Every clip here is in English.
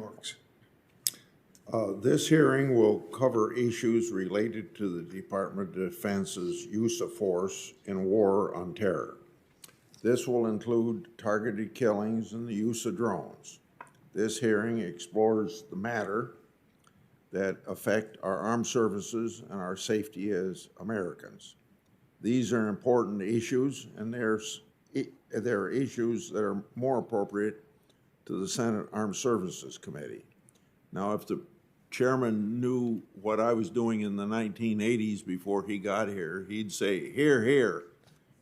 remarks. This hearing will cover issues related to the Department of Defense's use of force in war on terror. This will include targeted killings and the use of drones. This hearing explores the matter that affect our armed services and our safety as Americans. These are important issues, and there are issues that are more appropriate to the Senate Armed Services Committee. Now, if the chairman knew what I was doing in the 1980s before he got here, he'd say, "Here, here,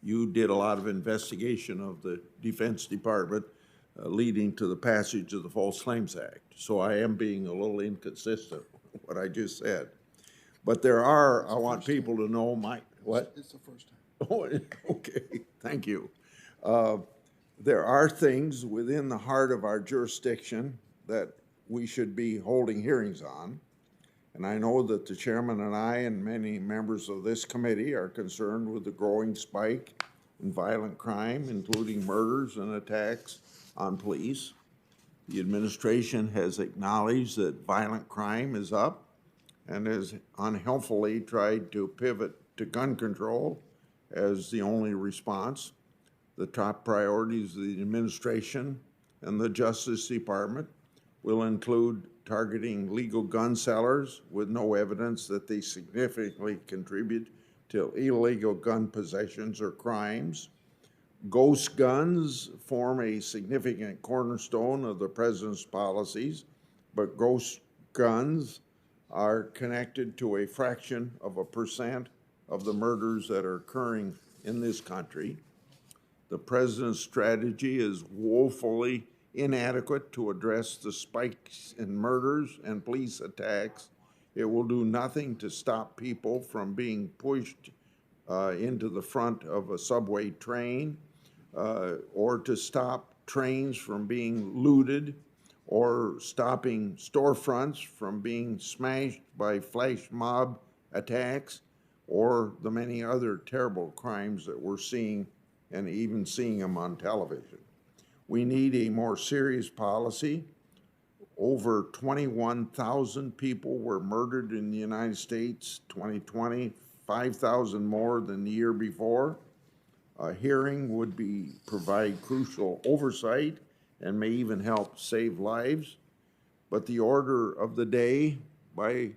you did a lot of investigation of the Defense Department leading to the passage of the False Claims Act." So I am being a little inconsistent with what I just said. But there are, I want people to know what? It's the first time. Oh, okay, thank you. There are things within the heart of our jurisdiction that we should be holding hearings on. And I know that the chairman and I and many members of this committee are concerned with the growing spike in violent crime, including murders and attacks on police. The administration has acknowledged that violent crime is up and has unhelpfully tried to pivot to gun control as the only response. The top priorities of the administration and the Justice Department will include targeting legal gun sellers with no evidence that they significantly contribute to illegal gun possessions or crimes. Ghost guns form a significant cornerstone of the president's policies, but ghost guns are connected to a fraction of a percent of the murders that are occurring in this country. The president's strategy is woefully inadequate to address the spikes in murders and police attacks. It will do nothing to stop people from being pushed into the front of a subway train or to stop trains from being looted or stopping storefronts from being smashed by flash mob attacks or the many other terrible crimes that we're seeing and even seeing them on television. We need a more serious policy. Over 21,000 people were murdered in the United States 2020, 5,000 more than the year before. A hearing would provide crucial oversight and may even help save lives. But the order of the day by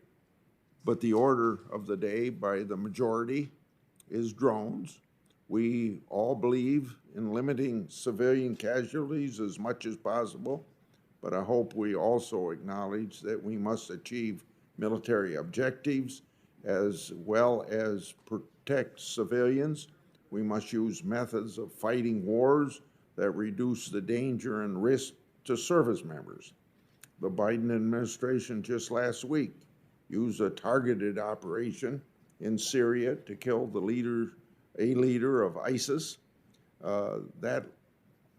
the majority is drones. We all believe in limiting civilian casualties as much as possible, but I hope we also acknowledge that we must achieve military objectives as well as protect civilians. We must use methods of fighting wars that reduce the danger and risk to service members. The Biden administration just last week used a targeted operation in Syria to kill a leader of ISIS. That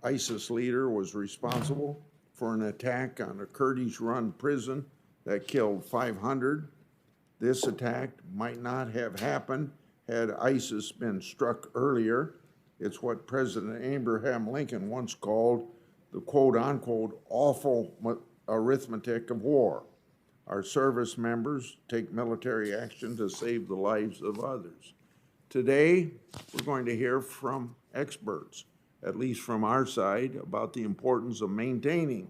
ISIS leader was responsible for an attack on a Kurdish-run prison that killed 500. This attack might not have happened had ISIS been struck earlier. It's what President Abraham Lincoln once called the quote-unquote awful arithmetic of war. Our service members take military action to save the lives of others. Today, we're going to hear from experts, at least from our side, about the importance of maintaining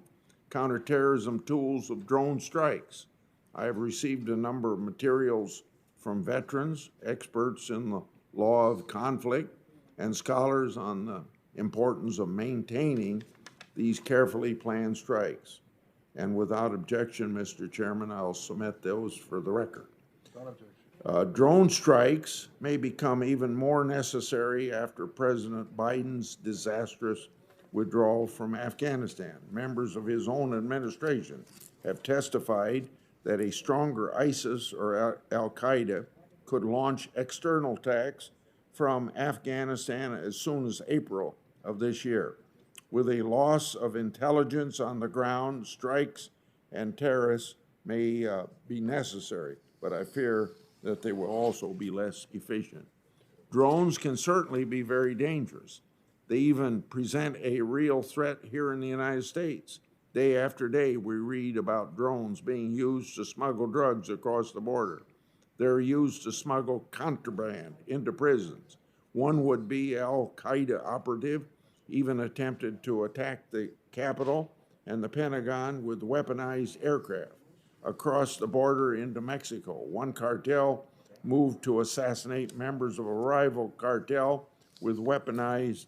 counterterrorism tools of drone strikes. I have received a number of materials from veterans, experts in the law of conflict, and scholars on the importance of maintaining these carefully planned strikes. And without objection, Mr. Chairman, I'll submit those for the record. Without objection. Drone strikes may become even more necessary after President Biden's disastrous withdrawal from Afghanistan. Members of his own administration have testified that a stronger ISIS or Al-Qaeda could launch external attacks from Afghanistan as soon as April of this year. With a loss of intelligence on the ground, strikes and terrorists may be necessary, but I fear that they will also be less efficient. Drones can certainly be very dangerous. They even present a real threat here in the United States. Day after day, we read about drones being used to smuggle drugs across the border. They're used to smuggle contraband into prisons. One would-be Al-Qaeda operative even attempted to attack the Capitol and the Pentagon with weaponized aircraft across the border into Mexico. One cartel moved to assassinate members of a rival cartel with weaponized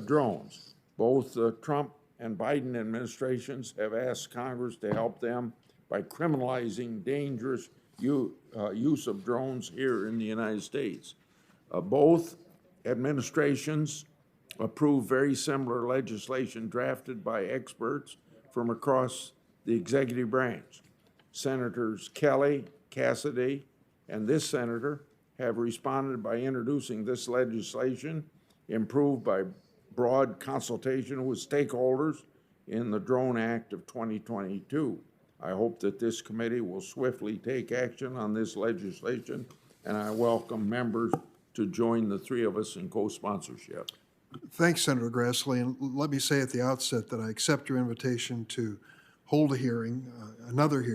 drones. Both the Trump and Biden administrations have asked Congress to help them by criminalizing dangerous use of drones here in the United States. Both administrations approved very similar legislation drafted by experts from across the executive branch. Senators Kelly, Cassidy, and this senator have responded by introducing this legislation, improved by broad consultation with stakeholders in the Drone Act of 2022. I hope that this committee will swiftly take action on this legislation, and I welcome members to join the three of us in co-sponsorship. Thanks, Senator Grassley. And let me say at the outset that I accept your invitation to hold a hearing, another hearing.